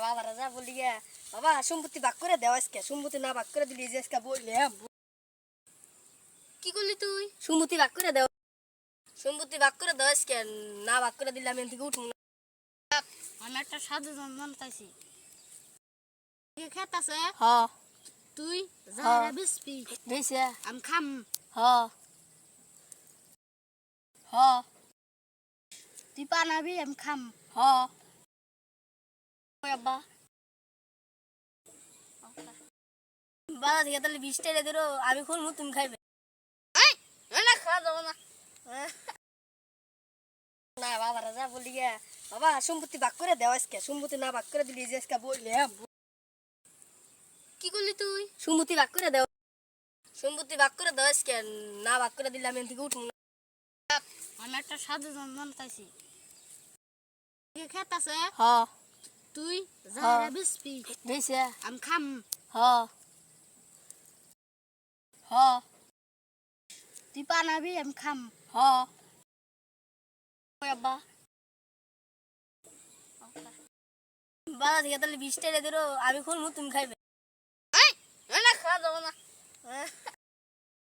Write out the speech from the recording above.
বাবা রাজা বলি গিয়া বাবা সম্পত্তি ভাগ করে দেওয়া আজকে সম্পত্তি না ভাগ করে দিলি যে আজকে বললে কি করলি তুই? সম্পত্তি ভাগ করে দেওয়া সম্পত্তি ভাগ করে দেওয়া আজকে না ভাগ করে দিলে আমি থেকে উঠবো না। আমি একটা সাধু জন্ম চাইছি খেত আছে হ তুই যারা বেসবি বেশে আমি খাম হ হ তুই বানাবি আমি খাম হ আব্বা বাবা থেকে তাহলে 20 টাকা দিলো আমি খুলবো তুমি খাইবে না খাওয়া যাবো না। না বাবা রাজা বলি গিয়া বাবা সম্পত্তি ভাগ করে দেওয়া আজকে সম্পত্তি না ভাগ করে দিলি যে আজকে বললে কি করলি তুই? সম্পত্তি ভাগ করে দেওয়া সম্পত্তি ভাগ করে দেওয়া আজকে না ভাগ করে দিলে আমি থেকে উঠবো না। আমি একটা সাধু জন্ম চাইছি খেত আছে হ তুই যারা বেসবি বেশে আমি খাম হ হ তুই বানাবি আমি খাম হ আব্বা বাবা থেকে তাহলে 20 টাকা দিলো আমি খুলবো তুমি খাইবে না খাওয়া যাবো না।